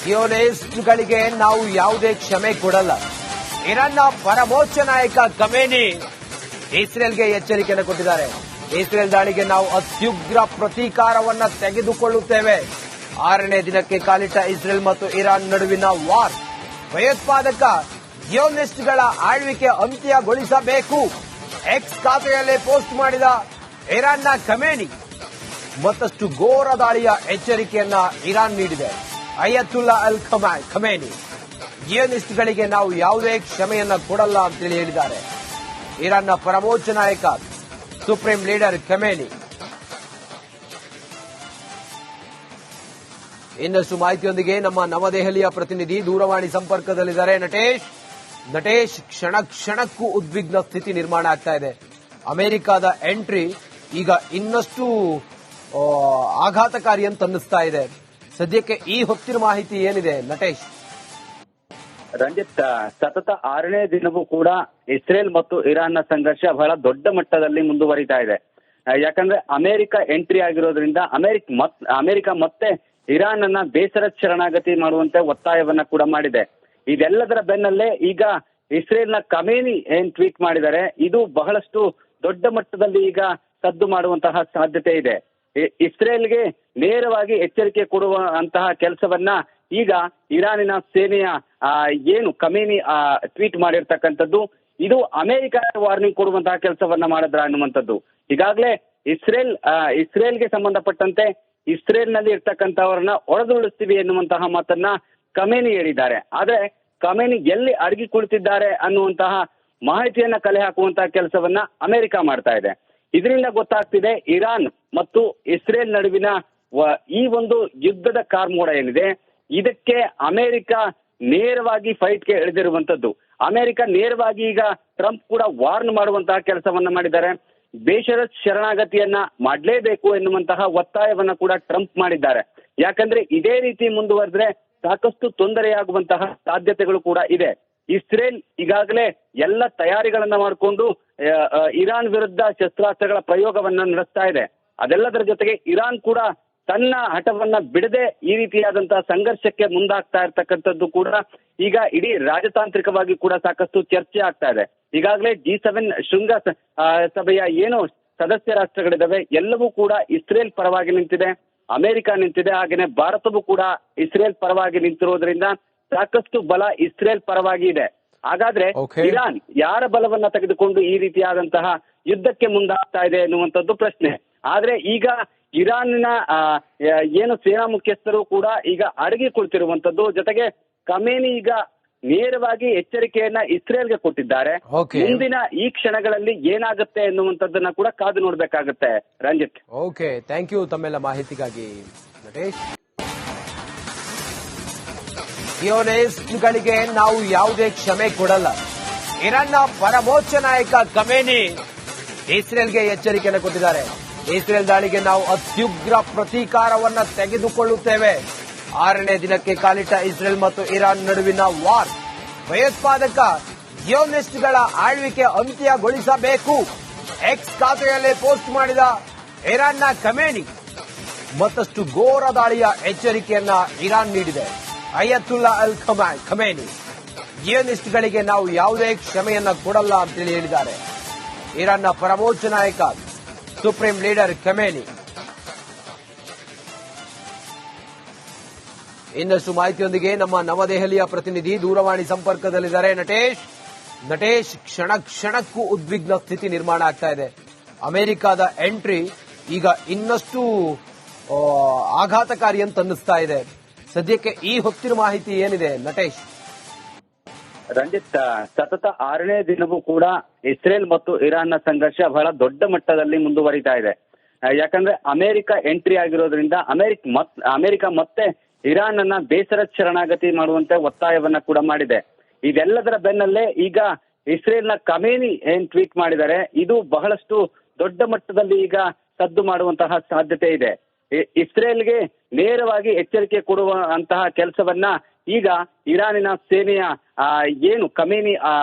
ಸಿಯೋನಿಸ್ಟ್ಗಳಿಗೆ ನಾವು ಯಾವುದೇ ಕ್ಷಮೆ ಕೊಡಲ್ಲ. ಇರಾನ್ನ ಪರಮೋಚ್ಚ ನಾಯಕ ಖಮೇನಿ ಇಸ್ರೇಲ್ಗೆ ಎಚ್ಚರಿಕೆಯನ್ನು ಕೊಟ್ಟಿದ್ದಾರೆ. ಇಸ್ರೇಲ್ ದಾಳಿಗೆ ನಾವು ಅತ್ಯುಗ್ರ ಪ್ರತೀಕಾರವನ್ನ ತೆಗೆದುಕೊಳ್ಳುತ್ತೇವೆ. 6ನೇ ದಿನಕ್ಕೆ ಕಾಲಿಟ್ಟ ಇಸ್ರೇಲ್ ಮತ್ತು ಇರಾನ್ ನಡುವಿನ ವಾರ್. ಭಯೋತ್ಪಾದಕ ಸಿಯೋನಿಸ್ಟ್ಗಳ ಆಳ್ವಿಕೆ ಅಂತ್ಯಗೊಳಿಸಬೇಕು. ಎಕ್ಸ್ ಖಾತೆಯಲ್ಲಿ ಪೋಸ್ಟ್ ಮಾಡಿದ ಇರಾನ್ನ ಖಮೇನಿ ಮತ್ತಷ್ಟು ಘೋರ ದಾಳಿಯ ಎಚ್ಚರಿಕೆಯನ್ನ ಇರಾನ್ ನೀಡಿದೆ. ಅಯತುಲ್ಲಾ ಅಲ್ ಖಮೇನಿ ಸಿಯೋನಿಸ್ಟ್ಗಳಿಗೆ ನಾವು ಯಾವುದೇ ಕ್ಷಮೆಯನ್ನ ಕೊಡಲ್ಲ ಅಂತೇಳಿ ಹೇಳಿದ್ದಾರೆ. ಇರಾನ್ನ ಪರಮೋಚ್ಚ ನಾಯಕ ಸುಪ್ರೀಂ ಲೀಡರ್ ಖಮೇನಿ. ಇನ್ನಷ್ಟು ಮಾಹಿತಿಯೊಂದಿಗೆ ನಮ್ಮ ನವದೆಹಲಿಯ ಪ್ರತಿನಿಧಿ ದೂರವಾಣಿ ಸಂಪರ್ಕದಲ್ಲಿದ್ದಾರೆ ನಟೇಶ್. ಕ್ಷಣ ಕ್ಷಣಕ್ಕೂ ಉದ್ವಿಗ್ನ ಸ್ಥಿತಿ ನಿರ್ಮಾಣ ಆಗ್ತಾ ಇದೆ. ಅಮೆರಿಕದ ಎಂಟ್ರಿ ಈಗ ಇನ್ನಷ್ಟು ಆಘಾತಕಾರಿ ಅಂತ ಅನ್ನಿಸ್ತಾ ಇದೆ. ಸದ್ಯಕ್ಕೆ ಈ ಹೊತ್ತಿನ ಮಾಹಿತಿ ಏನಿದೆ ನಟೇಶ್? ರಂಜಿತ್, ಸತತ 6ನೇ ದಿನವೂ ಕೂಡ ಇಸ್ರೇಲ್ ಮತ್ತು ಇರಾನ್ನ ಸಂಘರ್ಷ ಬಹಳ ದೊಡ್ಡ ಮಟ್ಟದಲ್ಲಿ ಮುಂದುವರಿತಾ ಇದೆ. ಯಾಕಂದ್ರೆ ಅಮೆರಿಕ ಎಂಟ್ರಿ ಆಗಿರೋದ್ರಿಂದ ಅಮೆರಿಕ ಮತ್ತೆ ಇರಾನ್ ಅನ್ನ ಬೇಸರ ಶರಣಾಗತಿ ಮಾಡುವಂತೆ ಒತ್ತಾಯವನ್ನ ಕೂಡ ಮಾಡಿದೆ. ಇದೆಲ್ಲದರ ಬೆನ್ನಲ್ಲೇ ಈಗ ಇಸ್ರೇಲ್ನ ಖಮೇನಿ ಏನ್ ಟ್ವೀಟ್ ಮಾಡಿದ್ದಾರೆ, ಇದು ಬಹಳಷ್ಟು ದೊಡ್ಡ ಮಟ್ಟದಲ್ಲಿ ಈಗ ಸದ್ದು ಮಾಡುವಂತಹ ಸಾಧ್ಯತೆ ಇದೆ. ಇಸ್ರೇಲ್ಗೆ ನೇರವಾಗಿ ಎಚ್ಚರಿಕೆ ಕೊಡುವಂತಹ ಕೆಲಸವನ್ನ ಈಗ ಇರಾನಿನ ಸೇನೆಯ ಏನು ಖಮೇನಿ ಟ್ವೀಟ್ ಮಾಡಿರ್ತಕ್ಕಂಥದ್ದು, ಇದು ಅಮೆರಿಕ ವಾರ್ನಿಂಗ್ ಕೊಡುವಂತಹ ಕೆಲಸವನ್ನ ಮಾಡಿದ್ರ ಅನ್ನುವಂಥದ್ದು. ಈಗಾಗಲೇ ಇಸ್ರೇಲ್ಗೆ ಸಂಬಂಧಪಟ್ಟಂತೆ ಇಸ್ರೇಲ್ನಲ್ಲಿ ಇರ್ತಕ್ಕಂಥವ್ರನ್ನ ಒಡೆದುರುಳಿಸ್ತೀವಿ ಎನ್ನುವಂತಹ ಮಾತನ್ನ ಖಮೇನಿ ಹೇಳಿದ್ದಾರೆ. ಆದ್ರೆ ಖಮೇನಿ ಎಲ್ಲಿ ಅಡಗಿ ಕುಳಿತಿದ್ದಾರೆ ಅನ್ನುವಂತಹ ಮಾಹಿತಿಯನ್ನ ಕಲೆ ಹಾಕುವಂತಹ ಕೆಲಸವನ್ನ ಅಮೆರಿಕ ಮಾಡ್ತಾ ಇದೆ. ಇದರಿಂದ ಗೊತ್ತಾಗ್ತಿದೆ ಇರಾನ್ ಮತ್ತು ಇಸ್ರೇಲ್ ನಡುವಿನ ಈ ಒಂದು ಯುದ್ಧದ ಕಾರ್ಮೋಡ ಏನಿದೆ, ಇದಕ್ಕೆ ಅಮೆರಿಕ ನೇರವಾಗಿ ಫೈಟ್ಗೆ ಇಳಿದಿರುವಂತದ್ದು. ಅಮೆರಿಕ ನೇರವಾಗಿ ಈಗ ಟ್ರಂಪ್ ಕೂಡ ವಾರ್ನ್ ಮಾಡುವಂತಹ ಕೆಲಸವನ್ನ ಮಾಡಿದ್ದಾರೆ. ಬೇಷರತ್ ಶರಣಾಗತಿಯನ್ನ ಮಾಡಲೇಬೇಕು ಎನ್ನುವಂತಹ ಒತ್ತಾಯವನ್ನ ಕೂಡ ಟ್ರಂಪ್ ಮಾಡಿದ್ದಾರೆ. ಯಾಕಂದ್ರೆ ಇದೇ ರೀತಿ ಮುಂದುವರೆದ್ರೆ ಸಾಕಷ್ಟು ತೊಂದರೆಯಾಗುವಂತಹ ಸಾಧ್ಯತೆಗಳು ಕೂಡ ಇದೆ. ಇಸ್ರೇಲ್ ಈಗಾಗಲೇ ಎಲ್ಲ ತಯಾರಿಗಳನ್ನ ಮಾಡಿಕೊಂಡು ಇರಾನ್ ವಿರುದ್ಧ ಶಸ್ತ್ರಾಸ್ತ್ರಗಳ ಪ್ರಯೋಗವನ್ನ ನಡೆಸ್ತಾ ಇದೆ. ಅದೆಲ್ಲದರ ಜೊತೆಗೆ ಇರಾನ್ ಕೂಡ ತನ್ನ ಹಠವನ್ನ ಬಿಡದೆ ಈ ರೀತಿಯಾದಂತಹ ಸಂಘರ್ಷಕ್ಕೆ ಮುಂದಾಗ್ತಾ ಇರ್ತಕ್ಕಂಥದ್ದು ಕೂಡ ಈಗ ಇಡೀ ರಾಜತಾಂತ್ರಿಕವಾಗಿ ಕೂಡ ಸಾಕಷ್ಟು ಚರ್ಚೆ ಆಗ್ತಾ ಇದೆ. ಈಗಾಗಲೇ G7 ಶೃಂಗ ಸಭೆಯ ಏನು ಸದಸ್ಯ ರಾಷ್ಟ್ರಗಳಿದ್ದಾವೆ ಎಲ್ಲವೂ ಕೂಡ ಇಸ್ರೇಲ್ ಪರವಾಗಿ ನಿಂತಿದೆ, ಅಮೆರಿಕ ನಿಂತಿದೆ, ಹಾಗೇನೆ ಭಾರತವೂ ಕೂಡ ಇಸ್ರೇಲ್ ಪರವಾಗಿ ನಿಂತಿರೋದ್ರಿಂದ ಸಾಕಷ್ಟು ಬಲ ಇಸ್ರೇಲ್ ಪರವಾಗಿ ಇದೆ. ಹಾಗಾದ್ರೆ ಇರಾನ್ ಯಾರ ಬಲವನ್ನ ತೆಗೆದುಕೊಂಡು ಈ ರೀತಿಯಾದಂತಹ ಯುದ್ಧಕ್ಕೆ ಮುಂದಾಗ್ತಾ ಇದೆ ಎನ್ನುವಂಥದ್ದು ಪ್ರಶ್ನೆ. ಆದ್ರೆ ಈಗ ಇರಾನ್ನ ಏನು ಸೇನಾ ಮುಖ್ಯಸ್ಥರು ಕೂಡ ಈಗ ಅಡಗಿ ಕುಳಿತಿರುವಂತದ್ದು. ಜೊತೆಗೆ ಖಮೇನಿ ಈಗ ನೇರವಾಗಿ ಎಚ್ಚರಿಕೆಯನ್ನ ಇಸ್ರೇಲ್ಗೆ ಕೊಟ್ಟಿದ್ದಾರೆ. ಮುಂದಿನ ಈ ಕ್ಷಣಗಳಲ್ಲಿ ಏನಾಗುತ್ತೆ ಎನ್ನುವಂಥದ್ದನ್ನ ಕೂಡ ಕಾದು ನೋಡ್ಬೇಕಾಗತ್ತೆ ರಂಜಿತ್. ಓಕೆ, ಥ್ಯಾಂಕ್ ಯು ತಮ್ಮೆಲ್ಲ ಮಾಹಿತಿಗಾಗಿ ನಟೇಶ್. ಸಿಯೋನಿಸ್ಟ್ಗಳಿಗೆ ನಾವು ಯಾವುದೇ ಕ್ಷಮೆ ಕೊಡಲ್ಲ. ಇರಾನ್ನ ಪರಮೋಚ್ಚ ನಾಯಕ ಖಮೇನಿ ಇಸ್ರೇಲ್ಗೆ ಎಚ್ಚರಿಕೆಯನ್ನು ಕೊಟ್ಟಿದ್ದಾರೆ. ಇಸ್ರೇಲ್ ದಾಳಿಗೆ ನಾವು ಅತ್ಯುಗ್ರ ಪ್ರತೀಕಾರವನ್ನ ತೆಗೆದುಕೊಳ್ಳುತ್ತೇವೆ. 6ನೇ ದಿನಕ್ಕೆ ಕಾಲಿಟ್ಟ ಇಸ್ರೇಲ್ ಮತ್ತು ಇರಾನ್ ನಡುವಿನ ವಾರ್. ಭಯೋತ್ಪಾದಕ ಸಿಯೋನಿಸ್ಟ್ಗಳ ಆಳ್ವಿಕೆ ಅಂತ್ಯಗೊಳಿಸಬೇಕು. ಎಕ್ಸ್ ಖಾತೆಯಲ್ಲಿ ಪೋಸ್ಟ್ ಮಾಡಿದ ಇರಾನ್ನ ಖಮೇನಿ ಮತ್ತಷ್ಟು ಘೋರ ದಾಳಿಯ ಎಚ್ಚರಿಕೆಯನ್ನ ಇರಾನ್ ನೀಡಿದೆ. ಅಯತುಲ್ಲಾ ಅಲ್ ಖಮೇನಿ ಸಿಯೋನಿಸ್ಟ್ಗಳಿಗೆ ನಾವು ಯಾವುದೇ ಕ್ಷಮೆಯನ್ನ ಕೊಡಲ್ಲ ಅಂತೇಳಿ ಹೇಳಿದ್ದಾರೆ. ಇರಾನ್ನ ಪರಮೋಚ್ಚ ನಾಯಕ ಸುಪ್ರೀಂ ಲೀಡರ್ ಖಮೇನಿ. ಇನ್ನಷ್ಟು ಮಾಹಿತಿಯೊಂದಿಗೆ ನಮ್ಮ ನವದೆಹಲಿಯ ಪ್ರತಿನಿಧಿ ದೂರವಾಣಿ ಸಂಪರ್ಕದಲ್ಲಿದ್ದಾರೆ ನಟೇಶ್. ಕ್ಷಣ ಕ್ಷಣಕ್ಕೂ ಉದ್ವಿಗ್ನ ಸ್ಥಿತಿ ನಿರ್ಮಾಣ ಆಗ್ತಾ ಇದೆ. ಅಮೆರಿಕದ ಎಂಟ್ರಿ ಈಗ ಇನ್ನಷ್ಟು ಆಘಾತಕಾರಿ ಅಂತ ಅನ್ನಿಸ್ತಾ ಇದೆ. ಸದ್ಯಕ್ಕೆ ಈ ಹೊತ್ತಿನ ಮಾಹಿತಿ ಏನಿದೆ ನಟೇಶ್? ರಂಜಿತ್, ಸತತ 6ನೇ ದಿನವೂ ಕೂಡ ಇಸ್ರೇಲ್ ಮತ್ತು ಇರಾನ್ನ ಸಂಘರ್ಷ ಬಹಳ ದೊಡ್ಡ ಮಟ್ಟದಲ್ಲಿ ಮುಂದುವರಿತಾ ಇದೆ. ಯಾಕಂದ್ರೆ ಅಮೆರಿಕ ಎಂಟ್ರಿ ಆಗಿರೋದ್ರಿಂದ ಅಮೆರಿಕ ಮತ್ತೆ ಇರಾನ್ ಅನ್ನ ಬೇಸರ ಶರಣಾಗತಿ ಮಾಡುವಂತೆ ಒತ್ತಾಯವನ್ನ ಕೂಡ ಮಾಡಿದೆ. ಇದೆಲ್ಲದರ ಬೆನ್ನಲ್ಲೇ ಈಗ ಇಸ್ರೇಲ್ನ ಖಮೇನಿ ಏನ್ ಟ್ವೀಟ್ ಮಾಡಿದ್ದಾರೆ, ಇದು ಬಹಳಷ್ಟು ದೊಡ್ಡ ಮಟ್ಟದಲ್ಲಿ ಈಗ ಸದ್ದು ಮಾಡುವಂತಹ ಸಾಧ್ಯತೆ ಇದೆ. ಇಸ್ರೇಲ್ಗೆ ನೇರವಾಗಿ ಎಚ್ಚರಿಕೆ ಕೊಡುವಂತಹ ಕೆಲಸವನ್ನ ಈಗ ಇರಾನಿನ ಸೇನೆಯ ಏನು ಖಮೇನಿ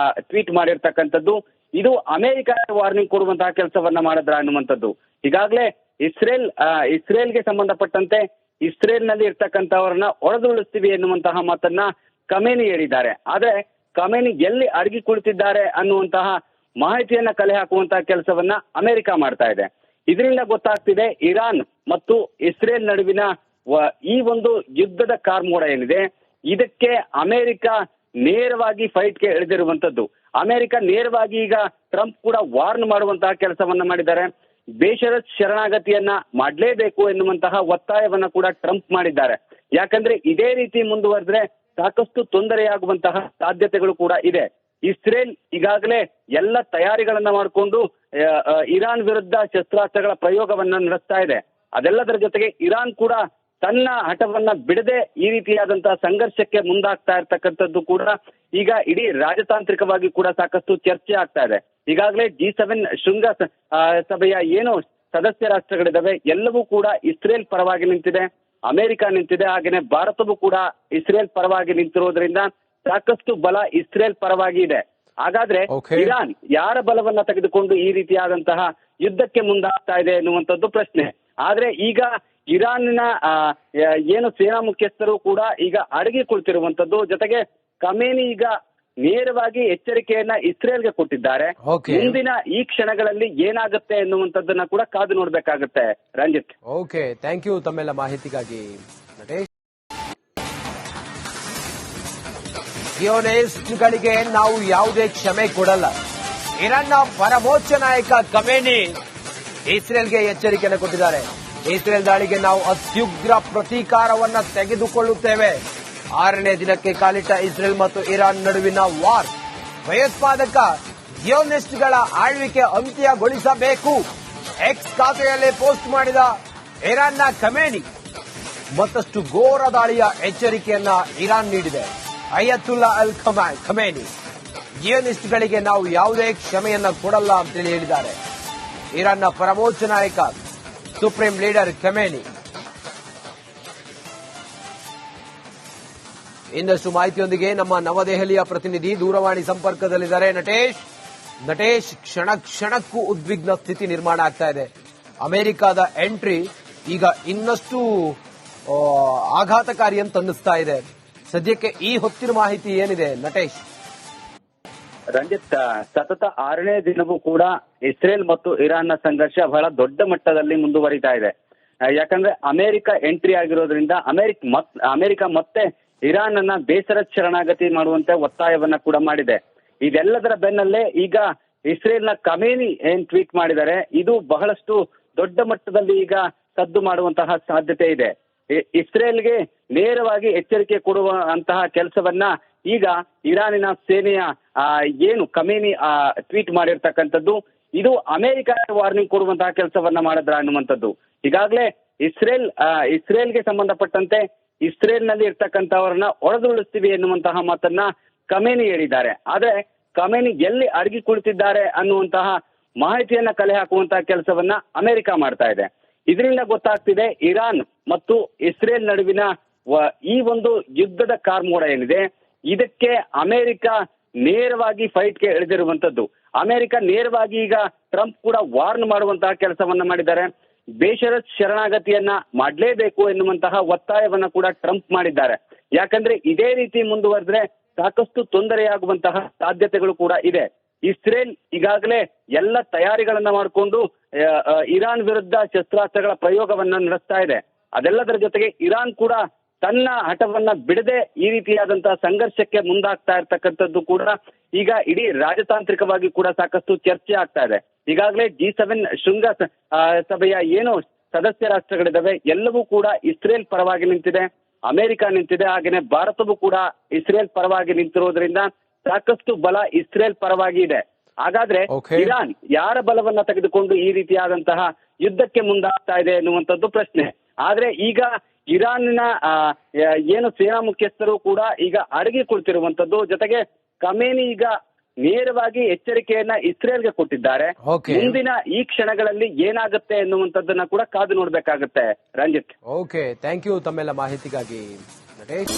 ಟ್ವೀಟ್ ಮಾಡಿರ್ತಕ್ಕಂಥದ್ದು, ಇದು ಅಮೆರಿಕ ವಾರ್ನಿಂಗ್ ಕೊಡುವಂತಹ ಕೆಲಸವನ್ನ ಮಾಡಿದ್ರ ಅನ್ನುವಂಥದ್ದು. ಈಗಾಗಲೇ ಇಸ್ರೇಲ್ಗೆ ಸಂಬಂಧಪಟ್ಟಂತೆ ಇಸ್ರೇಲ್ನಲ್ಲಿ ಇರ್ತಕ್ಕಂಥವರನ್ನ ಹೊಡೆದುರುಳಿಸ್ತೀವಿ ಎನ್ನುವಂತಹ ಮಾತನ್ನ ಖಮೇನಿ ಹೇಳಿದ್ದಾರೆ. ಆದ್ರೆ ಖಮೇನಿ ಎಲ್ಲಿ ಅಡಗಿ ಕುಳಿತಿದ್ದಾರೆ ಅನ್ನುವಂತಹ ಮಾಹಿತಿಯನ್ನ ಕಲೆ ಹಾಕುವಂತಹ ಕೆಲಸವನ್ನ ಅಮೆರಿಕ ಮಾಡ್ತಾ ಇದೆ. ಇದರಿಂದ ಗೊತ್ತಾಗ್ತಿದೆ ಇರಾನ್ ಮತ್ತು ಇಸ್ರೇಲ್ ನಡುವಿನ ಈ ಒಂದು ಯುದ್ಧದ ಕಾರ್ಮೋಡ ಏನಿದೆ ಇದಕ್ಕೆ ಅಮೆರಿಕ ನೇರವಾಗಿ ಫೈಟ್ಗೆ ಇಳಿದಿರುವಂತದ್ದು. ಅಮೆರಿಕ ನೇರವಾಗಿ ಈಗ ಟ್ರಂಪ್ ಕೂಡ ವಾರ್ನ್ ಮಾಡುವಂತಹ ಕೆಲಸವನ್ನ ಮಾಡಿದ್ದಾರೆ. ಬೇಷರತ್ ಶರಣಾಗತಿಯನ್ನ ಮಾಡಲೇಬೇಕು ಎನ್ನುವಂತಹ ಒತ್ತಾಯವನ್ನ ಕೂಡ ಟ್ರಂಪ್ ಮಾಡಿದ್ದಾರೆ. ಯಾಕಂದ್ರೆ ಇದೇ ರೀತಿ ಮುಂದುವರೆದ್ರೆ ಸಾಕಷ್ಟು ತೊಂದರೆಯಾಗುವಂತಹ ಸಾಧ್ಯತೆಗಳು ಕೂಡ ಇದೆ. ಇಸ್ರೇಲ್ ಈಗಾಗಲೇ ಎಲ್ಲ ತಯಾರಿಗಳನ್ನ ಮಾಡಿಕೊಂಡು ಇರಾನ್ ವಿರುದ್ಧ ಶಸ್ತ್ರಾಸ್ತ್ರಗಳ ಪ್ರಯೋಗವನ್ನ ನಡೆಸ್ತಾ ಇದೆ. ಅದೆಲ್ಲದರ ಜೊತೆಗೆ ಇರಾನ್ ಕೂಡ ತನ್ನ ಹಠವನ್ನ ಬಿಡದೆ ಈ ರೀತಿಯಾದಂತಹ ಸಂಘರ್ಷಕ್ಕೆ ಮುಂದಾಗ್ತಾ ಇರ್ತಕ್ಕಂಥದ್ದು ಕೂಡ ಈಗ ಇಡೀ ರಾಜತಾಂತ್ರಿಕವಾಗಿ ಕೂಡ ಸಾಕಷ್ಟು ಚರ್ಚೆ ಆಗ್ತಾ ಇದೆ. ಈಗಾಗಲೇ G7 ಶೃಂಗ ಸಭೆಯ ಏನು ಸದಸ್ಯ ರಾಷ್ಟ್ರಗಳಿದಾವೆ ಎಲ್ಲವೂ ಕೂಡ ಇಸ್ರೇಲ್ ಪರವಾಗಿ ನಿಂತಿದೆ, ಅಮೆರಿಕ ನಿಂತಿದೆ, ಹಾಗೇನೆ ಭಾರತವೂ ಕೂಡ ಇಸ್ರೇಲ್ ಪರವಾಗಿ ನಿಂತಿರೋದ್ರಿಂದ ಸಾಕಷ್ಟು ಬಲ ಇಸ್ರೇಲ್ ಪರವಾಗಿ ಇದೆ. ಹಾಗಾದ್ರೆ ಇರಾನ್ ಯಾರ ಬಲವನ್ನ ತೆಗೆದುಕೊಂಡು ಈ ರೀತಿಯಾದಂತಹ ಯುದ್ಧಕ್ಕೆ ಮುಂದಾಗ್ತಾ ಇದೆ ಎನ್ನುವಂಥದ್ದು ಪ್ರಶ್ನೆ. ಆದ್ರೆ ಈಗ ಇರಾನ್ನ ಏನು ಸೇನಾ ಮುಖ್ಯಸ್ಥರು ಕೂಡ ಈಗ ಅಡಗಿ ಕುಳಿತಿರುವಂತದ್ದು. ಜೊತೆಗೆ ಖಮೇನಿ ಈಗ ನೇರವಾಗಿ ಎಚ್ಚರಿಕೆಯನ್ನ ಇಸ್ರೇಲ್ಗೆ ಕೊಟ್ಟಿದ್ದಾರೆ. ಮುಂದಿನ ಈ ಕ್ಷಣಗಳಲ್ಲಿ ಏನಾಗುತ್ತೆ ಎನ್ನುವಂಥದ್ದನ್ನ ಕೂಡ ಕಾದು ನೋಡ್ಬೇಕಾಗುತ್ತೆ. ರಂಜಿತ್, ಓಕೆ, ಥ್ಯಾಂಕ್ ಯು ತಮ್ಮೆಲ್ಲ ಮಾಹಿತಿಗಾಗಿ. ಸಿಯೋನಿಸ್ಟ್ಗಳಿಗೆ ನಾವು ಯಾವುದೇ ಕ್ಷಮೆ ಕೊಡಲ್ಲ. ಇರಾನ್ನ ಪರಮೋಚ್ಚ ನಾಯಕ ಖಮೇನಿ ಇಸ್ರೇಲ್ಗೆ ಎಚ್ಚರಿಕೆಯನ್ನು ಕೊಟ್ಟಿದ್ದಾರೆ. ಇಸ್ರೇಲ್ ದಾಳಿಗೆ ನಾವು ಅತ್ಯುಗ್ರ ಪ್ರತೀಕಾರವನ್ನ ತೆಗೆದುಕೊಳ್ಳುತ್ತೇವೆ. 6ನೇ ದಿನಕ್ಕೆ ಕಾಲಿಟ್ಟ ಇಸ್ರೇಲ್ ಮತ್ತು ಇರಾನ್ ನಡುವಿನ ವಾರ್. ಭಯೋತ್ಪಾದಕ ಸಿಯೋನಿಸ್ಟ್ಗಳ ಆಳ್ವಿಕೆ ಅಂತ್ಯಗೊಳಿಸಬೇಕು. ಎಕ್ಸ್ ಖಾತೆಯಲ್ಲಿ ಪೋಸ್ಟ್ ಮಾಡಿದ ಇರಾನ್ನ ಖಮೇನಿ ಮತ್ತಷ್ಟು ಘೋರ ದಾಳಿಯ ಎಚ್ಚರಿಕೆಯನ್ನ ಇರಾನ್ ನೀಡಿದೆ. ಅಯತುಲ್ಲಾ ಅಲ್ ಖಮೇನಿ ಸಿಯೋನಿಸ್ಟ್ಗಳಿಗೆ ನಾವು ಯಾವುದೇ ಕ್ಷಮೆಯನ್ನ ಕೊಡಲ್ಲ ಅಂತೇಳಿ ಹೇಳಿದ್ದಾರೆ. ಇರಾನ್ನ ಪರಮೋಚ್ಚ ನಾಯಕ ಸುಪ್ರೀಂ ಲೀಡರ್ ಖಮೇನಿ. ಇನ್ನಷ್ಟು ಮಾಹಿತಿಯೊಂದಿಗೆ ನಮ್ಮ ನವದೆಹಲಿಯ ಪ್ರತಿನಿಧಿ ದೂರವಾಣಿ ಸಂಪರ್ಕದಲ್ಲಿದ್ದಾರೆ ನಟೇಶ್. ಕ್ಷಣ ಕ್ಷಣಕ್ಕೂ ಉದ್ವಿಗ್ನ ಸ್ಥಿತಿ ನಿರ್ಮಾಣ ಆಗ್ತಾ ಇದೆ. ಅಮೆರಿಕದ ಎಂಟ್ರಿ ಈಗ ಇನ್ನಷ್ಟು ಆಘಾತಕಾರಿ ಅಂತ ಅನ್ನಿಸ್ತಾ ಇದೆ. ಸದ್ಯಕ್ಕೆ ಈ ಹೊತ್ತಿನ ಮಾಹಿತಿ ಏನಿದೆ ನಟೇಶ್? ರಂಜಿತ್, ಸತತ 6ನೇ ದಿನವೂ ಕೂಡ ಇಸ್ರೇಲ್ ಮತ್ತು ಇರಾನ್ನ ಸಂಘರ್ಷ ಬಹಳ ದೊಡ್ಡ ಮಟ್ಟದಲ್ಲಿ ಮುಂದುವರಿತಾ ಇದೆ. ಯಾಕಂದ್ರೆ ಅಮೆರಿಕ ಎಂಟ್ರಿ ಆಗಿರೋದ್ರಿಂದ ಅಮೆರಿಕ ಮತ್ತೆ ಇರಾನ್ ಅನ್ನ ಬೇಸರದ ಶರಣಾಗತಿ ಮಾಡುವಂತೆ ಒತ್ತಾಯವನ್ನ ಕೂಡ ಮಾಡಿದೆ. ಇದೆಲ್ಲದರ ಬೆನ್ನಲ್ಲೇ ಈಗ ಇಸ್ರೇಲ್ನ ಖಮೇನಿ ಏನ್ ಟ್ವೀಟ್ ಮಾಡಿದ್ದಾರೆ, ಇದು ಬಹಳಷ್ಟು ದೊಡ್ಡ ಮಟ್ಟದಲ್ಲಿ ಈಗ ಸದ್ದು ಮಾಡುವಂತಹ ಸಾಧ್ಯತೆ ಇದೆ. ಇಸ್ರೇಲ್ಗೆ ನೇರವಾಗಿ ಎಚ್ಚರಿಕೆ ಕೊಡುವಂತಹ ಕೆಲಸವನ್ನ ಈಗ ಇರಾನಿನ ಸೇನೆಯ ಏನು ಖಮೇನಿ ಟ್ವೀಟ್ ಮಾಡಿರ್ತಕ್ಕಂಥದ್ದು, ಇದು ಅಮೆರಿಕ ವಾರ್ನಿಂಗ್ ಕೊಡುವಂತಹ ಕೆಲಸವನ್ನ ಮಾಡಿದ್ರ ಅನ್ನುವಂಥದ್ದು. ಈಗಾಗಲೇ ಇಸ್ರೇಲ್ಗೆ ಸಂಬಂಧಪಟ್ಟಂತೆ ಇಸ್ರೇಲ್ನಲ್ಲಿ ಇರ್ತಕ್ಕಂಥವರನ್ನ ಹೊಡೆದುರುಳಿಸ್ತೀವಿ ಎನ್ನುವಂತಹ ಮಾತನ್ನ ಖಮೇನಿ ಹೇಳಿದ್ದಾರೆ. ಆದ್ರೆ ಖಮೇನಿ ಎಲ್ಲಿ ಅಡಗಿ ಕುಳಿತಿದ್ದಾರೆ ಅನ್ನುವಂತಹ ಮಾಹಿತಿಯನ್ನ ಕಲೆ ಹಾಕುವಂತಹ ಕೆಲಸವನ್ನ ಅಮೆರಿಕ ಮಾಡ್ತಾ ಇದೆ. ಇದರಿಂದ ಗೊತ್ತಾಗ್ತಿದೆ ಇರಾನ್ ಮತ್ತು ಇಸ್ರೇಲ್ ನಡುವಿನ ಈ ಒಂದು ಯುದ್ಧದ ಕಾರ್ಮೋಡ ಏನಿದೆ ಇದಕ್ಕೆ ಅಮೆರಿಕ ನೇರವಾಗಿ ಫೈಟ್ಗೆ ಇಳಿದಿರುವಂತದ್ದು. ಅಮೆರಿಕ ನೇರವಾಗಿ ಈಗ ಟ್ರಂಪ್ ಕೂಡ ವಾರ್ನ್ ಮಾಡುವಂತಹ ಕೆಲಸವನ್ನ ಮಾಡಿದ್ದಾರೆ. ಬೇಷರತ್ ಶರಣಾಗತಿಯನ್ನ ಮಾಡಲೇಬೇಕು ಎನ್ನುವಂತಹ ಒತ್ತಾಯವನ್ನ ಕೂಡ ಟ್ರಂಪ್ ಮಾಡಿದ್ದಾರೆ. ಯಾಕಂದ್ರೆ ಇದೇ ರೀತಿ ಮುಂದುವರೆದ್ರೆ ಸಾಕಷ್ಟು ತೊಂದರೆಯಾಗುವಂತಹ ಸಾಧ್ಯತೆಗಳು ಕೂಡ ಇದೆ. ಇಸ್ರೇಲ್ ಈಗಾಗಲೇ ಎಲ್ಲ ತಯಾರಿಗಳನ್ನ ಮಾಡಿಕೊಂಡು ಇರಾನ್ ವಿರುದ್ಧ ಶಸ್ತ್ರಾಸ್ತ್ರಗಳ ಪ್ರಯೋಗವನ್ನ ನಡೆಸ್ತಾ ಇದೆ. ಅದೆಲ್ಲದರ ಜೊತೆಗೆ ಇರಾನ್ ಕೂಡ ತನ್ನ ಹಠವನ್ನ ಬಿಡದೆ ಈ ರೀತಿಯಾದಂತಹ ಸಂಘರ್ಷಕ್ಕೆ ಮುಂದಾಗ್ತಾ ಇರ್ತಕ್ಕಂಥದ್ದು ಕೂಡ ಈಗ ಇಡೀ ರಾಜತಾಂತ್ರಿಕವಾಗಿ ಕೂಡ ಸಾಕಷ್ಟು ಚರ್ಚೆ ಆಗ್ತಾ ಇದೆ. ಈಗಾಗಲೇ G7 ಶೃಂಗ ಸಭೆಯ ಏನು ಸದಸ್ಯ ರಾಷ್ಟ್ರಗಳಿದಾವೆ ಎಲ್ಲವೂ ಕೂಡ ಇಸ್ರೇಲ್ ಪರವಾಗಿ ನಿಂತಿದೆ, ಅಮೆರಿಕ ನಿಂತಿದೆ, ಹಾಗೇನೆ ಭಾರತವೂ ಕೂಡ ಇಸ್ರೇಲ್ ಪರವಾಗಿ ನಿಂತಿರೋದ್ರಿಂದ ಸಾಕಷ್ಟು ಬಲ ಇಸ್ರೇಲ್ ಪರವಾಗಿ ಇದೆ. ಹಾಗಾದ್ರೆ ಇರಾನ್ ಯಾರ ಬಲವನ್ನ ತೆಗೆದುಕೊಂಡು ಈ ರೀತಿಯಾದಂತಹ ಯುದ್ಧಕ್ಕೆ ಮುಂದಾಗ್ತಾ ಇದೆ ಎನ್ನುವಂಥದ್ದು ಪ್ರಶ್ನೆ. ಆದ್ರೆ ಈಗ ಇರಾನ್ನ ಏನು ಸೇನಾ ಮುಖ್ಯಸ್ಥರು ಕೂಡ ಈಗ ಅಡಗಿ ಕುಳಿತಿರುವಂತದ್ದು. ಜೊತೆಗೆ ಖಮೇನಿ ಈಗ ನೇರವಾಗಿ ಎಚ್ಚರಿಕೆಯನ್ನ ಇಸ್ರೇಲ್ಗೆ ಕೊಟ್ಟಿದ್ದಾರೆ. ಮುಂದಿನ ಈ ಕ್ಷಣಗಳಲ್ಲಿ ಏನಾಗುತ್ತೆ ಎನ್ನುವಂಥದ್ದನ್ನ ಕೂಡ ಕಾದು ನೋಡ್ಬೇಕಾಗುತ್ತೆ. ರಂಜಿತ್, ಓಕೆ, ಥ್ಯಾಂಕ್ ಯು ತಮ್ಮೆಲ್ಲ ಮಾಹಿತಿಗಾಗಿ ನಟೇಶ್.